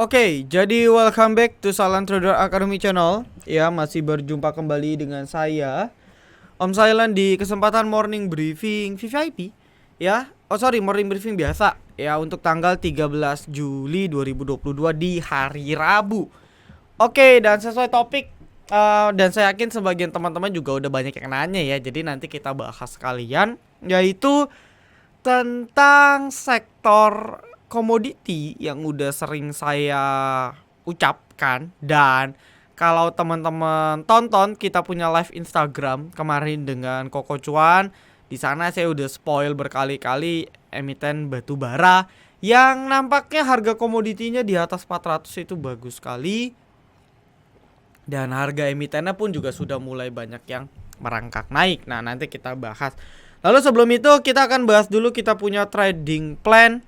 Oke, jadi welcome back to Silent Trader Academy channel. Ya, masih berjumpa kembali dengan saya Om Silent di kesempatan morning briefing VVIP. Ya, morning briefing biasa. Ya, untuk tanggal 13 Juli 2022 di hari Rabu. Oke, dan sesuai topik dan saya yakin sebagian teman-teman juga udah banyak yang nanya ya. Jadi nanti kita bahas sekalian, yaitu tentang sektor komoditi yang udah sering saya ucapkan. Dan kalau teman-teman tonton kita punya live Instagram kemarin dengan Koko Cuan, di sana saya udah spoil berkali-kali emiten batu bara yang nampaknya harga komoditinya di atas 400 itu bagus sekali. Dan harga emitennya pun juga sudah mulai banyak yang merangkak naik. Nah, nanti kita bahas. Lalu sebelum itu kita akan bahas dulu kita punya trading plan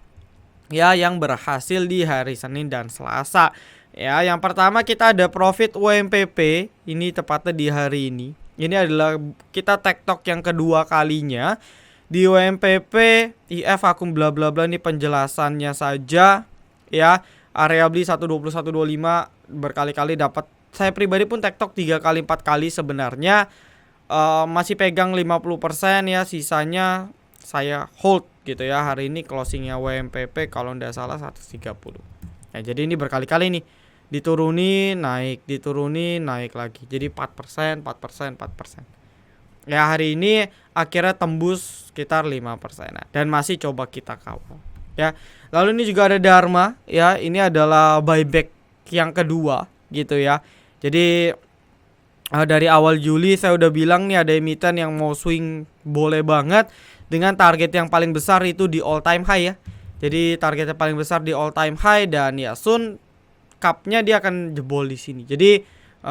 ya yang berhasil di hari Senin dan Selasa. Ya, yang pertama kita ada profit UMPP, ini tepatnya di hari ini. Ini adalah kita tektok yang kedua kalinya di UMPP, IF akum bla bla bla, ini penjelasannya saja ya. Area beli 120 125 berkali-kali dapat. Saya pribadi pun tektok 3 kali 4 kali sebenarnya. Masih pegang 50% ya, sisanya saya hold gitu ya. Hari ini closingnya WMPP kalau ndak salah 130. Nah, jadi ini berkali-kali nih diturunin naik lagi. Jadi 4%. Ya, hari ini akhirnya tembus sekitar 5%. Dan masih coba kita kawal ya. Lalu ini juga ada Dharma ya. Ini adalah buyback yang kedua gitu ya. Jadi dari awal Juli saya udah bilang nih ada emiten yang mau swing boleh banget dengan target yang paling besar itu di all time high ya. Jadi targetnya paling besar di all time high dan ya soon cupnya dia akan jebol di sini. Jadi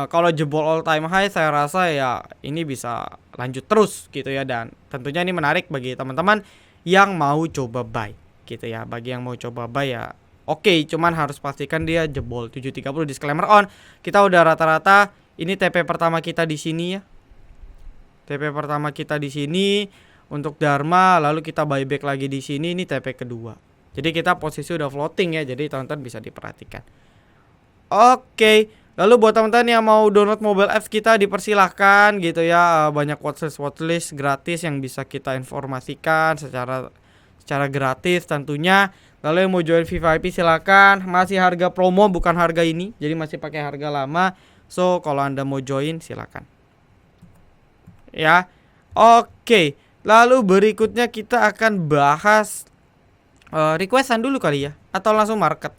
kalau jebol all time high saya rasa ya ini bisa lanjut terus gitu ya. Dan tentunya ini menarik bagi teman-teman yang mau coba buy gitu ya. Bagi yang mau coba buy ya oke, cuman harus pastikan dia jebol 730. Disclaimer on, kita udah rata-rata ini TP pertama kita di sini ya. TP pertama kita di sini untuk Dharma, lalu kita buyback lagi di sini, ini TP kedua. Jadi kita posisi udah floating ya, jadi teman-teman bisa diperhatikan. Oke, lalu buat teman-teman yang mau download mobile apps kita dipersilahkan gitu ya. Banyak watchlist gratis yang bisa kita informasikan secara gratis tentunya. Lalu yang mau join VVIP silakan, masih harga promo bukan harga ini, jadi masih pakai harga lama. So kalau Anda mau join silakan ya. Oke, lalu berikutnya kita akan bahas requestan dulu kali ya, atau langsung market.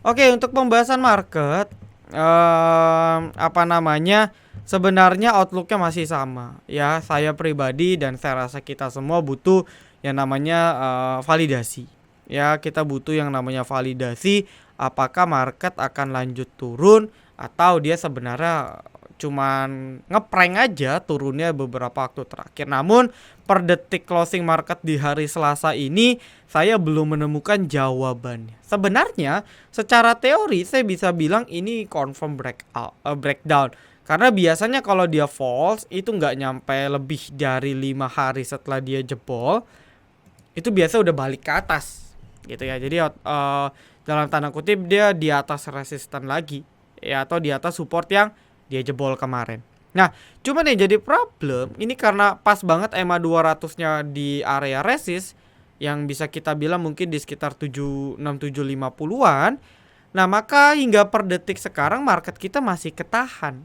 Oke, untuk pembahasan market sebenarnya outlooknya masih sama ya. Saya pribadi dan saya rasa kita semua butuh yang namanya validasi ya. Kita butuh yang namanya validasi apakah market akan lanjut turun atau dia sebenarnya cuman ngeprank aja turunnya beberapa waktu terakhir. Namun per detik closing market di hari Selasa ini saya belum menemukan jawabannya. Sebenarnya secara teori saya bisa bilang ini confirm breakdown. Karena biasanya kalau dia false itu nggak nyampe lebih dari 5 hari setelah dia jebol, itu biasa udah balik ke atas gitu ya. Jadi dalam tanda kutip dia di atas resisten lagi ya, atau di atas support yang dia jebol kemarin. Nah, cuman yang jadi problem ini karena pas banget EMA 200-nya di area resist yang bisa kita bilang mungkin di sekitar 76750-an. Nah, maka hingga per detik sekarang market kita masih ketahan.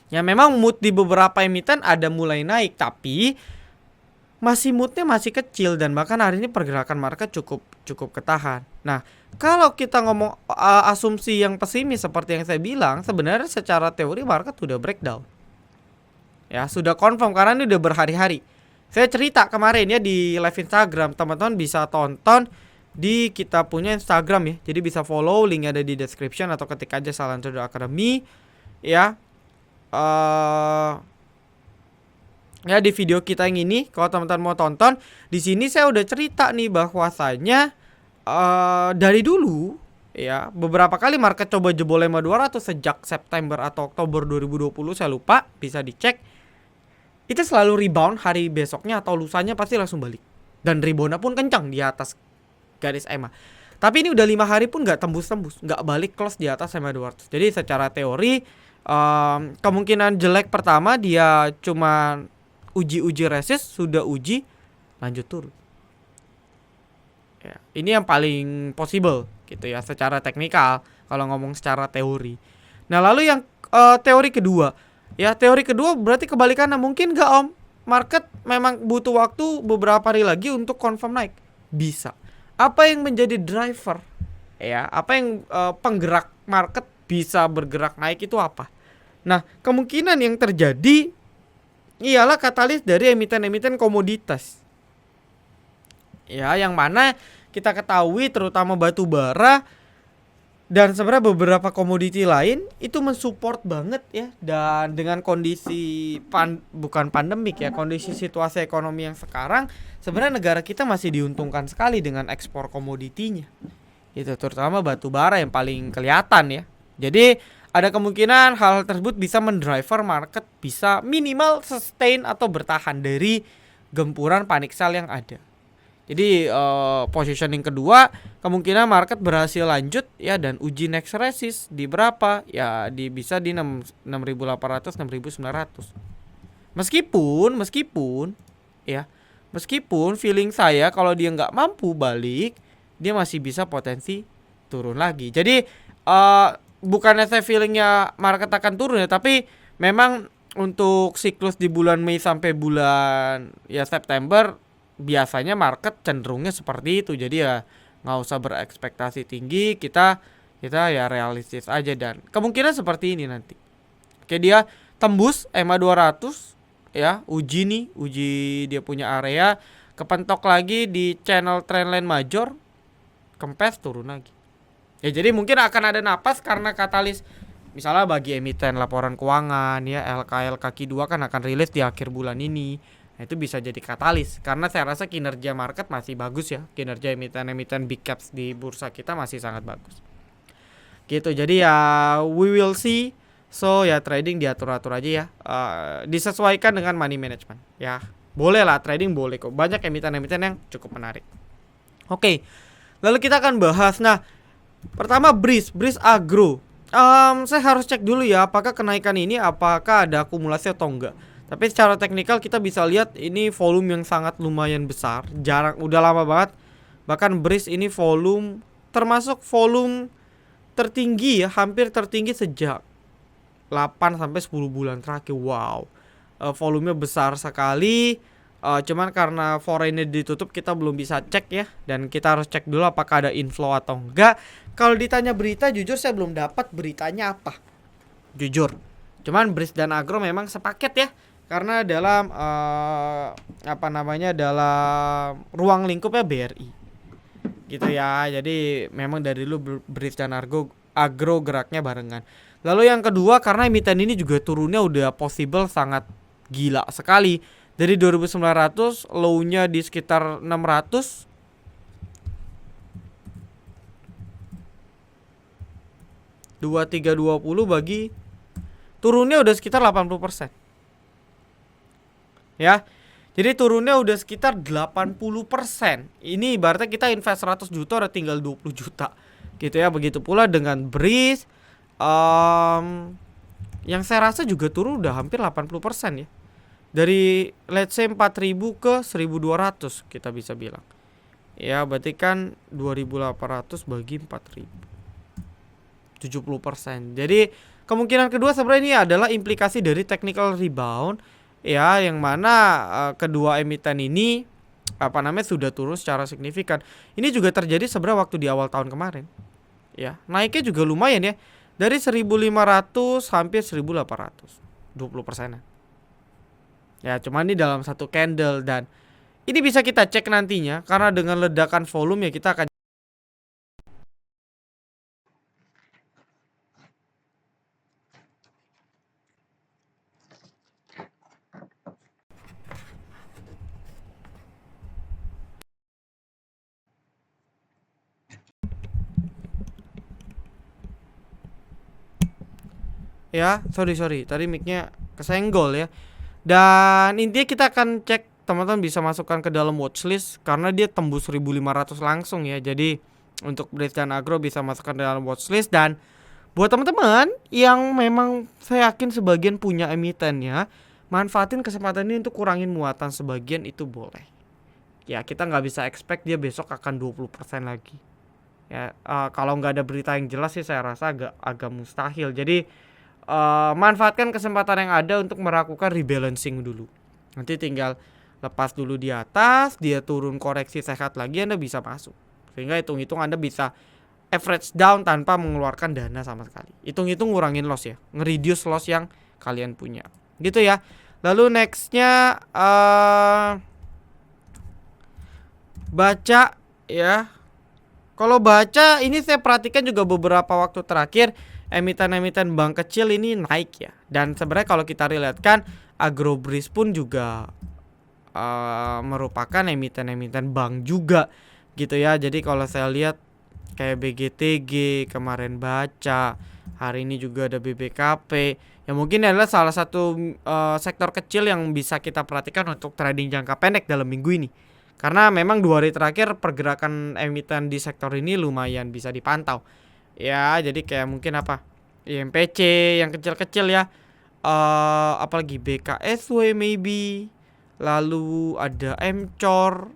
Ya memang mood di beberapa emiten ada mulai naik, tapi moodnya masih kecil dan bahkan hari ini pergerakan market cukup ketahan. Nah, kalau kita ngomong asumsi yang pesimis seperti yang saya bilang, sebenarnya secara teori market sudah breakdown. Ya, sudah confirm karena ini udah berhari-hari. Saya cerita kemarin ya di live Instagram, teman-teman bisa tonton di kita punya Instagram ya. Jadi bisa follow, linknya ada di description atau ketik aja Silent Trader Academy ya. Ya di video kita yang ini, kalau teman-teman mau tonton, di sini saya udah cerita nih bahwasanya dari dulu ya beberapa kali market coba jebol EMA 200 sejak September atau Oktober 2020, saya lupa, bisa dicek. Itu selalu rebound hari besoknya atau lusanya pasti langsung balik. Dan reboundnya pun kencang di atas garis EMA. Tapi ini udah 5 hari pun nggak tembus-tembus, nggak balik close di atas SMA 200. Jadi secara teori kemungkinan jelek pertama dia cuma uji resist, sudah uji lanjut turun. Ya, ini yang paling possible gitu ya secara teknikal kalau ngomong secara teori. Nah, lalu yang teori kedua. Ya, teori kedua berarti kebalikannya. Mungkin nggak Om? Market memang butuh waktu beberapa hari lagi untuk confirm naik. Bisa. Apa yang menjadi driver? Ya, apa yang penggerak market bisa bergerak naik itu apa? Nah, kemungkinan yang terjadi ialah katalis dari emiten-emiten komoditas. Ya, yang mana kita ketahui terutama batu bara dan sebenarnya beberapa komoditi lain itu mensupport banget ya. Dan dengan kondisi bukan pandemik ya, kondisi situasi ekonomi yang sekarang, sebenarnya negara kita masih diuntungkan sekali dengan ekspor komoditinya. Itu terutama batu bara yang paling kelihatan ya. Jadi ada kemungkinan hal tersebut bisa mendriver market bisa minimal sustain atau bertahan dari gempuran panic sell yang ada. Jadi positioning kedua kemungkinan market berhasil lanjut ya dan uji next resist di berapa? Ya bisa di 6.800 6.900. Meskipun feeling saya kalau dia nggak mampu balik, dia masih bisa potensi turun lagi. Jadi bukannya saya feelingnya market akan turun ya, tapi memang untuk siklus di bulan Mei sampai bulan ya September biasanya market cenderungnya seperti itu. Jadi ya nggak usah berekspektasi tinggi, kita ya realistis aja dan kemungkinan seperti ini nanti. Oke, dia tembus EMA 200 ya, uji dia punya area, kepentok lagi di channel trendline major, kempes turun lagi. Ya jadi mungkin akan ada napas karena katalis misalnya bagi emiten laporan keuangan ya, LKL kaki 2 kan akan rilis di akhir bulan ini. Nah, itu bisa jadi katalis karena saya rasa kinerja market masih bagus ya. Kinerja emiten-emiten big caps di bursa kita masih sangat bagus. Gitu. Jadi ya we will see. So ya trading diatur-atur aja ya. Disesuaikan dengan money management ya. Boleh lah trading boleh kok. Banyak emiten-emiten yang cukup menarik. Oke. Lalu kita akan bahas pertama Breeze Agro. Saya harus cek dulu ya apakah kenaikan ini apakah ada akumulasi atau enggak. Tapi secara teknikal kita bisa lihat ini volume yang sangat lumayan besar. Udah lama banget. Bahkan Breeze ini volume termasuk volume tertinggi ya, hampir tertinggi sejak 8 sampai 10 bulan terakhir. Wow. Volumenya besar sekali. Cuman karena foreignnya ditutup kita belum bisa cek ya. Dan kita harus cek dulu apakah ada inflow atau enggak. Kalau ditanya berita, jujur saya belum dapat beritanya apa. Jujur. Cuman Breeze dan Agro memang sepaket ya. Karena dalam dalam ruang lingkupnya BRI. Gitu ya. Jadi memang dari dulu Breeze dan Agro geraknya barengan. Lalu yang kedua karena emiten ini juga turunnya udah possible sangat gila sekali. Dari 2.900 low-nya di sekitar 600. Dua 320 bagi turunnya udah sekitar 80%. Ya. Jadi turunnya udah sekitar 80%. Ini ibaratnya kita invest 100 juta udah tinggal 20 juta. Gitu ya. Begitu pula dengan Breeze yang saya rasa juga turun udah hampir 80% ya. Dari let's say 4.000 ke 1.200 kita bisa bilang. Ya, berarti kan 2.800 bagi 4.000. 70%. Jadi kemungkinan kedua sebenarnya ini adalah implikasi dari technical rebound ya, yang mana kedua emiten ini sudah turun secara signifikan. Ini juga terjadi sebenarnya waktu di awal tahun kemarin. Ya, naiknya juga lumayan ya. Dari 1.500 hampir 1.800. 20%. Ya, cuma ini dalam satu candle dan ini bisa kita cek nantinya karena dengan ledakan volume ya kita akan ya, sorry tadi mic-nya kesenggol ya. Dan intinya kita akan cek, teman-teman bisa masukkan ke dalam watchlist karena dia tembus 1.500 langsung ya. Jadi untuk Brave dan Agro bisa masukkan dalam watchlist. Dan buat teman-teman yang memang saya yakin sebagian punya emiten ya, manfaatin kesempatan ini untuk kurangin muatan sebagian itu boleh. Ya kita nggak bisa expect dia besok akan 20% lagi. Ya kalau nggak ada berita yang jelas sih saya rasa agak mustahil. Jadi manfaatkan kesempatan yang ada untuk melakukan rebalancing dulu. Nanti tinggal lepas dulu di atas, dia turun koreksi sehat lagi, Anda bisa masuk. Sehingga hitung-hitung Anda bisa average down tanpa mengeluarkan dana sama sekali. Hitung-hitung ngurangin loss ya, nge-reduce loss yang kalian punya. Gitu ya. Lalu nextnya baca ya. Kalau baca ini saya perhatikan juga beberapa waktu terakhir emiten-emiten bank kecil ini naik ya. Dan sebenarnya kalau kita lihatkan Agrobris pun juga merupakan emiten-emiten bank juga gitu ya. Jadi kalau saya lihat kayak BGTG kemarin baca, hari ini juga ada BBKP. Ya mungkin adalah salah satu sektor kecil yang bisa kita perhatikan untuk trading jangka pendek dalam minggu ini. Karena memang 2 hari terakhir pergerakan emiten di sektor ini lumayan bisa dipantau. Ya, jadi kayak mungkin apa? IMPC yang kecil-kecil ya. Apalagi BKSW maybe. Lalu ada MCOR.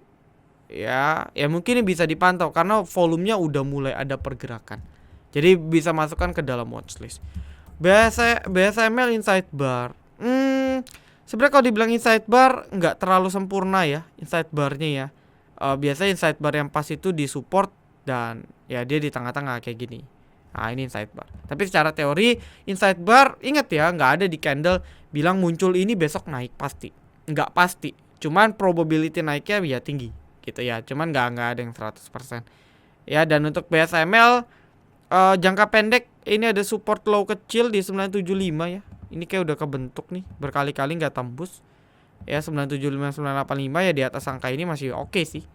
Ya mungkin ini bisa dipantau karena volumenya udah mulai ada pergerakan. Jadi bisa masukkan ke dalam watchlist. BSML inside bar. Sebenarnya kalau dibilang inside bar nggak terlalu sempurna ya inside barnya ya. Biasanya inside bar yang pas itu di support dan ya dia di tengah-tengah kayak gini. Nah ini inside bar. Tapi secara teori inside bar ingat ya nggak ada di candle bilang muncul ini besok naik pasti. Nggak pasti. Cuman probability naiknya ya tinggi gitu ya. Cuman nggak ada yang 100%. Ya dan untuk BSML jangka pendek ini ada support low kecil di 975 ya. Ini kayak udah kebentuk nih, berkali-kali nggak tembus. Ya 975 985 ya di atas angka ini masih oke sih.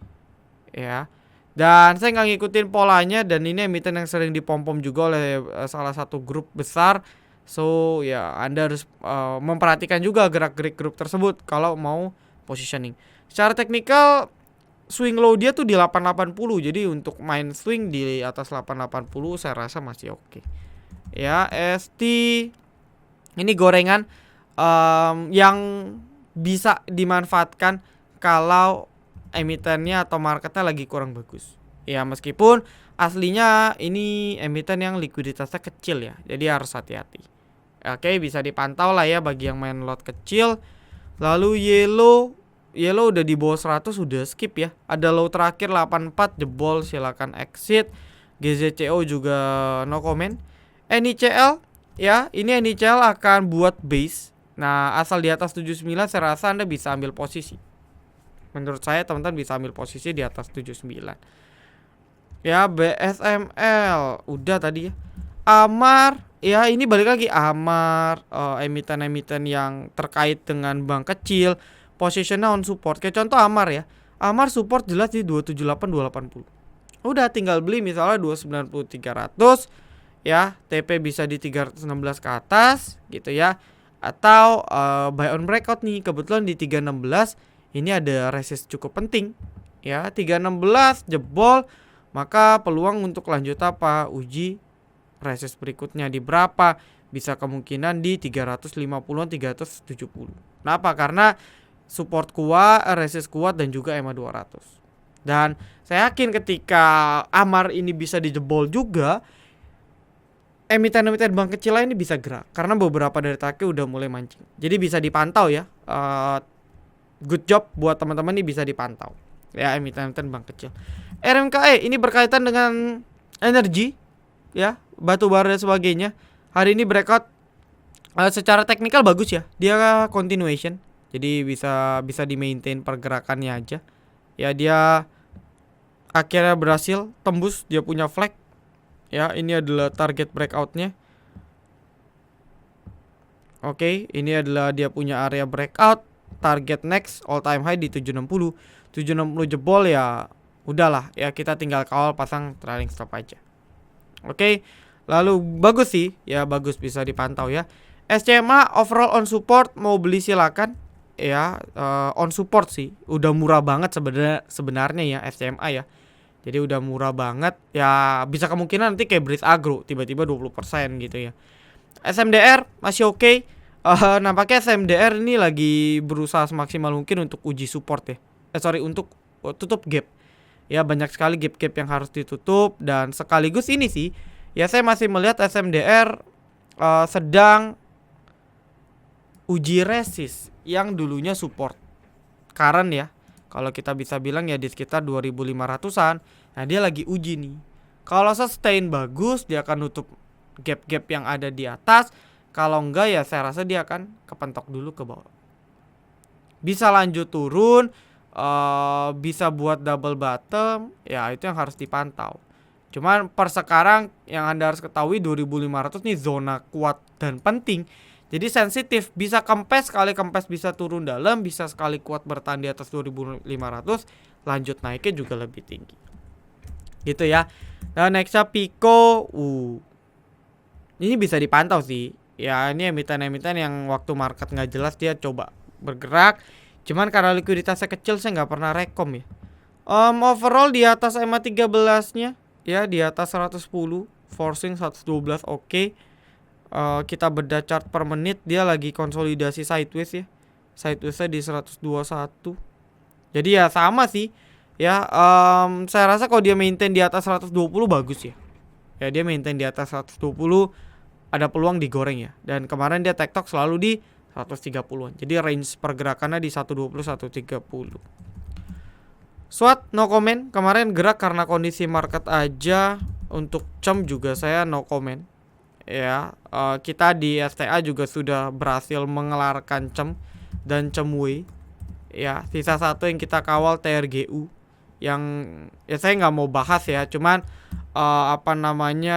Ya. Dan saya nggak ngikutin polanya dan ini emiten yang sering dipom-pom juga oleh salah satu grup besar. So ya Anda harus memperhatikan juga gerak-gerik grup tersebut kalau mau positioning. Secara teknikal swing low dia tuh di 880. Jadi untuk main swing di atas 880 saya rasa masih oke. Ya, ST ini gorengan yang bisa dimanfaatkan kalau emitennya atau marketnya lagi kurang bagus. Ya meskipun aslinya ini emiten yang likuiditasnya kecil ya. Jadi harus hati-hati. Oke, bisa dipantau lah ya bagi yang main lot kecil. Lalu yellow udah di bawah 100 udah skip ya. Ada low terakhir 84 jebol, silakan exit. GZCO juga no comment. NICL ya, ini NICL akan buat base. Nah, asal di atas 79 saya rasa Anda bisa ambil posisi. Menurut saya teman-teman bisa ambil posisi di atas 79. Ya, BSML udah tadi ya. Amar, ya ini balik lagi Amar, emiten-emiten yang terkait dengan bank kecil, positionnya on support. Kayak contoh Amar ya. Amar support jelas di 278 280. Udah tinggal beli misalnya 290 300. Ya, TP bisa di 316 ke atas gitu ya. Atau buy on breakout nih. Kebetulan di 316 ini ada resist cukup penting. Ya, 316 jebol, maka peluang untuk lanjut apa? Uji resist berikutnya di berapa? Bisa kemungkinan di 350-an 370. Kenapa? Karena support kuat, resist kuat dan juga EMA 200. Dan saya yakin ketika Amar ini bisa dijebol juga, emiten-emiten bank kecil lain ini bisa gerak karena beberapa dari tadi udah mulai mancing. Jadi bisa dipantau ya. Good job buat teman-teman ini bisa dipantau. Ya emiten-emiten bank kecil. RMKE ini berkaitan dengan energi ya, batu bara dan sebagainya. Hari ini breakout secara teknikal bagus ya. Dia continuation. Jadi bisa di maintain pergerakannya aja. Ya dia akhirnya berhasil tembus, dia punya flag. Ya, ini adalah target breakoutnya. Oke, ini adalah dia punya area breakout. Target next all time high di 760. 760 jebol ya udahlah ya, kita tinggal kawal pasang trailing stop aja. Oke, lalu bagus sih ya, bagus bisa dipantau ya. SCMA overall on support, mau beli silakan ya. On support sih udah murah banget sebenarnya ya SCMA ya. Jadi udah murah banget. Ya bisa kemungkinan nanti kayak Breeze Agro tiba-tiba 20% gitu ya. SMDR masih oke. Nampaknya SMDR ini lagi berusaha semaksimal mungkin untuk uji support ya. Untuk tutup gap. Ya banyak sekali gap-gap yang harus ditutup. Dan sekaligus ini sih, ya saya masih melihat SMDR sedang uji resist yang dulunya support current ya. Kalau kita bisa bilang ya di sekitar 2500-an. Nah dia lagi uji nih. Kalau sustain bagus, dia akan nutup gap-gap yang ada di atas. Kalau enggak ya saya rasa dia akan kepentok dulu ke bawah. Bisa lanjut turun, bisa buat double bottom. Ya itu yang harus dipantau. Cuman per sekarang yang Anda harus ketahui 2500 nih zona kuat dan penting. Jadi sensitif, bisa kempes, sekali kempes bisa turun dalam, bisa sekali kuat bertahan di atas 2500, lanjut naiknya juga lebih tinggi. Gitu ya. Nah, nextnya Pico, ini bisa dipantau sih. Ya, ini emiten-emiten yang waktu market nggak jelas dia coba bergerak. Cuman karena likuiditasnya kecil saya nggak pernah rekom ya. Overall di atas EMA 13-nya, ya di atas 110, forcing 112 oke. Kita bedah chart per menit, dia lagi konsolidasi sideways ya. Sidewaysnya di 121. Jadi ya sama sih. Ya, saya rasa kalau dia maintain di atas 120 bagus ya. Ya dia maintain di atas 120 ada peluang digoreng ya. Dan kemarin dia tektok selalu di 130-an. Jadi range pergerakannya di 120 130. SWOT no comment. Kemarin gerak karena kondisi market aja. Untuk CEM juga saya no comment. Ya, kita di STA juga sudah berhasil mengelarkan CEM dan CEMWE. Ya, sisa satu yang kita kawal TRGU yang ya saya nggak mau bahas ya, cuman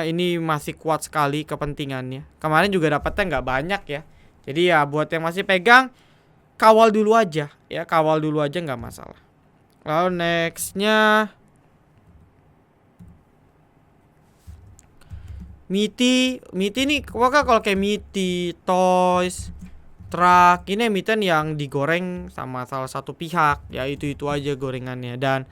ini masih kuat sekali kepentingannya. Kemarin juga dapatnya nggak banyak ya. Jadi ya buat yang masih pegang, kawal dulu aja ya, kawal dulu aja nggak masalah. Lalu nextnya Miti nih, kalau kayak Miti, Toys, Truck, ini emiten yang digoreng sama salah satu pihak. Ya itu aja gorengannya. Dan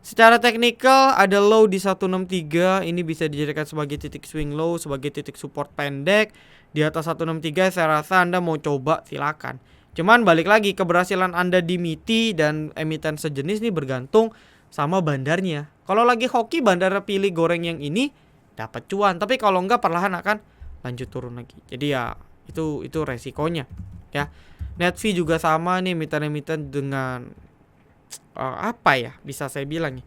secara teknikal ada low di 163. Ini bisa dijadikan sebagai titik swing low, sebagai titik support pendek. Di atas 163 saya rasa Anda mau coba silakan. Cuman balik lagi, keberhasilan Anda di Miti dan emiten sejenis nih bergantung sama bandarnya. Kalau lagi hoki bandar pilih goreng yang ini, dapat cuan, tapi kalau enggak perlahan akan lanjut turun lagi. Jadi ya itu resikonya ya. Net fee juga sama nih, emiten-emiten dengan bisa saya bilang ya,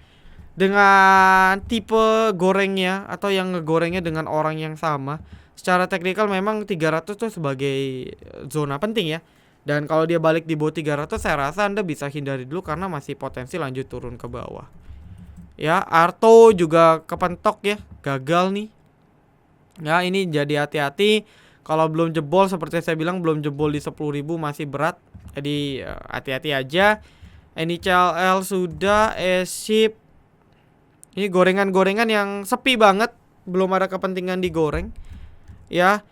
dengan tipe gorengnya atau yang ngegorengnya dengan orang yang sama. Secara teknikal memang 300 tuh sebagai zona penting ya. Dan kalau dia balik di bawah 300 saya rasa Anda bisa hindari dulu karena masih potensi lanjut turun ke bawah. Ya, Arto juga kepentok ya, gagal nih. Ya, ini jadi hati-hati. Kalau belum jebol, seperti saya bilang, belum jebol di 10.000 masih berat. Jadi hati-hati aja. NICLL sudah, SHIP. Ini gorengan-gorengan yang sepi banget, belum ada kepentingan digoreng. Ya,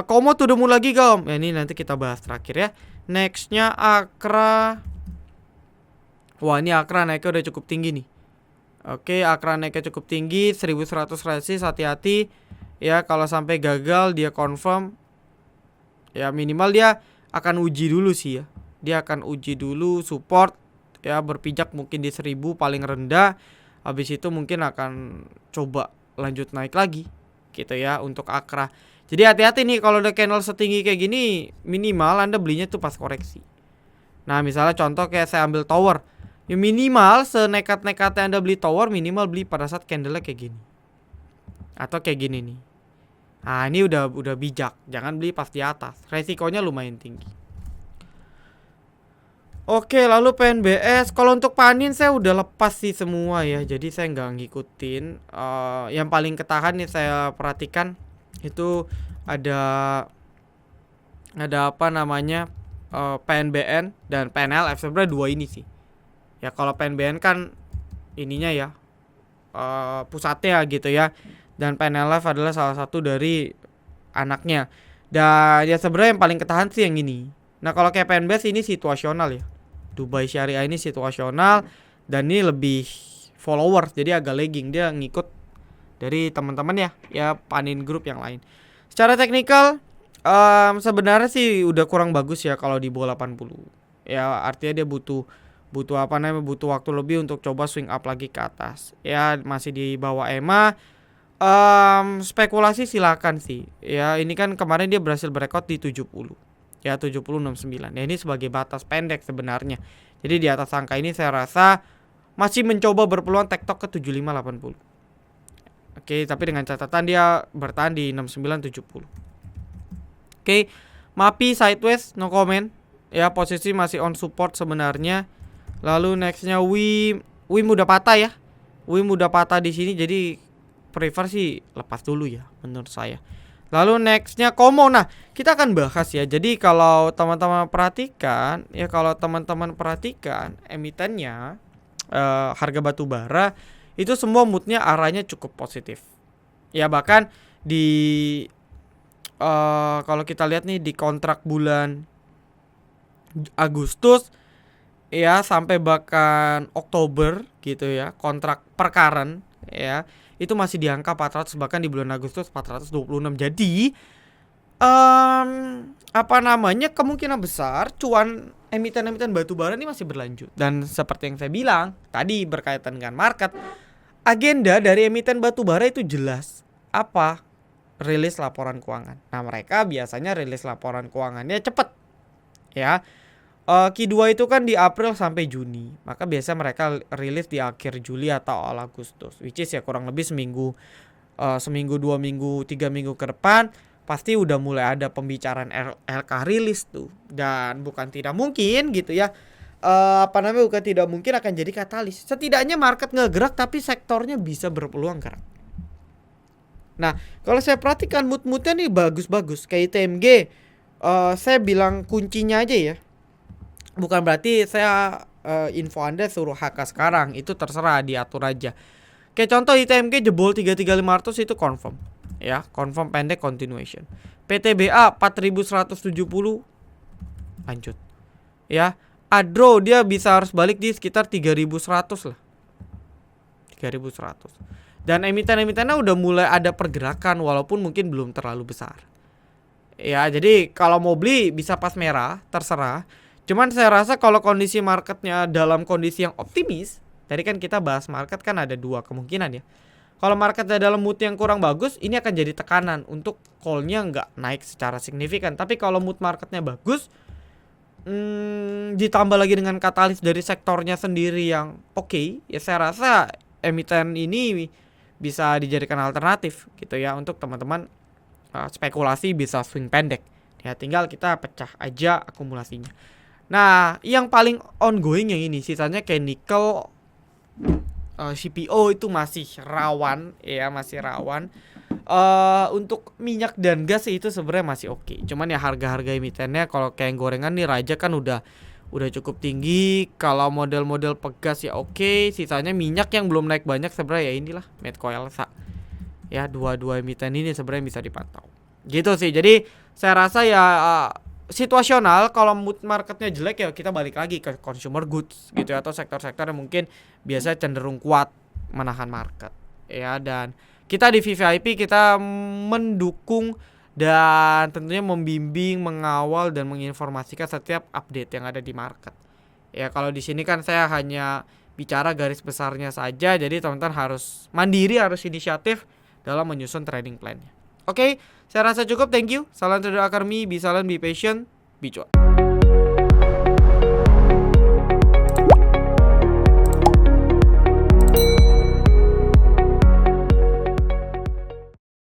Komo tuh demu lagi Gom. Ya, ini nanti kita bahas terakhir ya. Nextnya Akra. Wah, ini Akra naiknya udah cukup tinggi nih. Oke, Akra naiknya cukup tinggi, 1100 resist, hati-hati ya. Kalau sampai gagal dia confirm, ya minimal dia akan uji dulu sih ya. Dia akan uji dulu support ya, berpijak mungkin di 1000 paling rendah. Habis itu mungkin akan coba lanjut naik lagi gitu ya untuk Akra. Jadi hati-hati nih kalau ada candle setinggi kayak gini, minimal Anda belinya tuh pas koreksi. Nah misalnya contoh kayak saya ambil tower, ya minimal senekat-nekatnya Anda beli tower, minimal beli pada saat candle-nya kayak gini. Atau kayak gini nih. Nah ini udah bijak, jangan beli pas di atas, resikonya lumayan tinggi. Oke, lalu PNBS. Kalau untuk Panin saya udah lepas sih semua ya, jadi saya nggak ngikutin. Yang paling ketahan nih saya perhatikan itu ada PNBN dan PNLF. Sebenarnya dua ini sih. Ya kalau PNBN kan ininya ya, pusatnya gitu ya. Dan PNLF adalah salah satu dari anaknya. Dan ya sebenarnya yang paling ketahan sih yang ini. Nah kalau kayak PNBS ini situasional ya. Dubai Syariah ini situasional dan ini lebih followers, jadi agak lagging, dia ngikut dari teman-teman ya Panin Group yang lain. Secara teknikal sebenarnya sih udah kurang bagus ya kalau di bawah 80. Ya artinya dia butuh waktu lebih untuk coba swing up lagi ke atas. Ya masih di bawah EMA. Spekulasi silakan sih. Ya ini kan kemarin dia berhasil berekod di 70. Ya 70.69. Ya ini sebagai batas pendek sebenarnya. Jadi di atas angka ini saya rasa masih mencoba berpeluang tektok ke 75.80. Oke, tapi dengan catatan dia bertahan di 69.70. Oke, MAPI sideways, no comment. Ya, posisi masih on support sebenarnya. Lalu nextnya WIM udah patah ya. WIM udah patah di sini, jadi prefer sih lepas dulu ya menurut saya. Lalu nextnya Komo. Nah, kita akan bahas ya. Jadi kalau teman-teman perhatikan emitennya harga batu bara itu semua moodnya arahnya cukup positif. Ya bahkan di kalau kita lihat nih di kontrak bulan Agustus ya sampai bahkan Oktober gitu ya, kontrak per current ya itu masih di angka 400, bahkan di bulan Agustus 426. Jadi kemungkinan besar cuan emiten-emiten batu bara ini masih berlanjut. Dan seperti yang saya bilang tadi berkaitan dengan market, agenda dari emiten batu bara itu jelas. Apa? Rilis laporan keuangan. Nah, mereka biasanya rilis laporan keuangannya cepat. Ya. Q2 itu kan di April sampai Juni. Maka biasa mereka rilis di akhir Juli atau awal Agustus. Which is ya kurang lebih seminggu, 2 minggu, 3 minggu ke depan pasti udah mulai ada pembicaraan LK rilis tuh. Dan bukan tidak mungkin gitu ya. Bukan tidak mungkin akan jadi katalis. Setidaknya market ngegerak tapi sektornya bisa berpeluang gerak. Nah, kalau saya perhatikan mood-moodnya nih bagus-bagus. Kayak ITMG, saya bilang kuncinya aja ya. Bukan berarti saya info Anda suruh HK sekarang. Itu terserah, diatur aja. Kayak contoh ITMG jebol 33500 itu confirm. Ya, confirm pendek continuation. PTBA 4170 lanjut. Ya, Adro dia bisa harus balik di sekitar 3100 lah. 3100. Dan emiten-emitennya udah mulai ada pergerakan walaupun mungkin belum terlalu besar. Ya, jadi kalau mau beli bisa pas merah, terserah. Cuman saya rasa kalau kondisi marketnya dalam kondisi yang optimis, tadi kan kita bahas market kan ada 2 kemungkinan ya. Kalau marketnya dalam mood yang kurang bagus, ini akan jadi tekanan untuk call-nya nggak naik secara signifikan. Tapi kalau mood marketnya bagus, ditambah lagi dengan katalis dari sektornya sendiri yang oke, ya saya rasa emiten ini bisa dijadikan alternatif gitu ya untuk teman-teman spekulasi bisa swing pendek. Ya tinggal kita pecah aja akumulasinya. Nah, yang paling ongoing yang ini, sisanya kayak nikel, CPO itu masih rawan ya, masih rawan. Untuk minyak dan gas itu sebenarnya masih oke. Cuman ya harga-harga emitennya kalau kayak gorengan nih Raja kan udah cukup tinggi. Kalau model-model pegas ya oke. Sisanya minyak yang belum naik banyak sebenarnya ya inilah Medco Elsa. Ya dua emiten ini sebenarnya bisa dipantau. Gitu sih. Jadi saya rasa ya situasional. Kalau mood marketnya jelek ya kita balik lagi ke consumer goods gitu ya, atau sektor-sektor yang mungkin biasa cenderung kuat menahan market ya. Dan kita di VVIP kita mendukung dan tentunya membimbing, mengawal dan menginformasikan setiap update yang ada di market. Ya kalau di sini kan saya hanya bicara garis besarnya saja, jadi teman-teman harus mandiri, harus inisiatif dalam menyusun trading plan-nya. Oke, saya rasa cukup. Thank you. Salam Trader Academy, be silent, be patient, be cuan.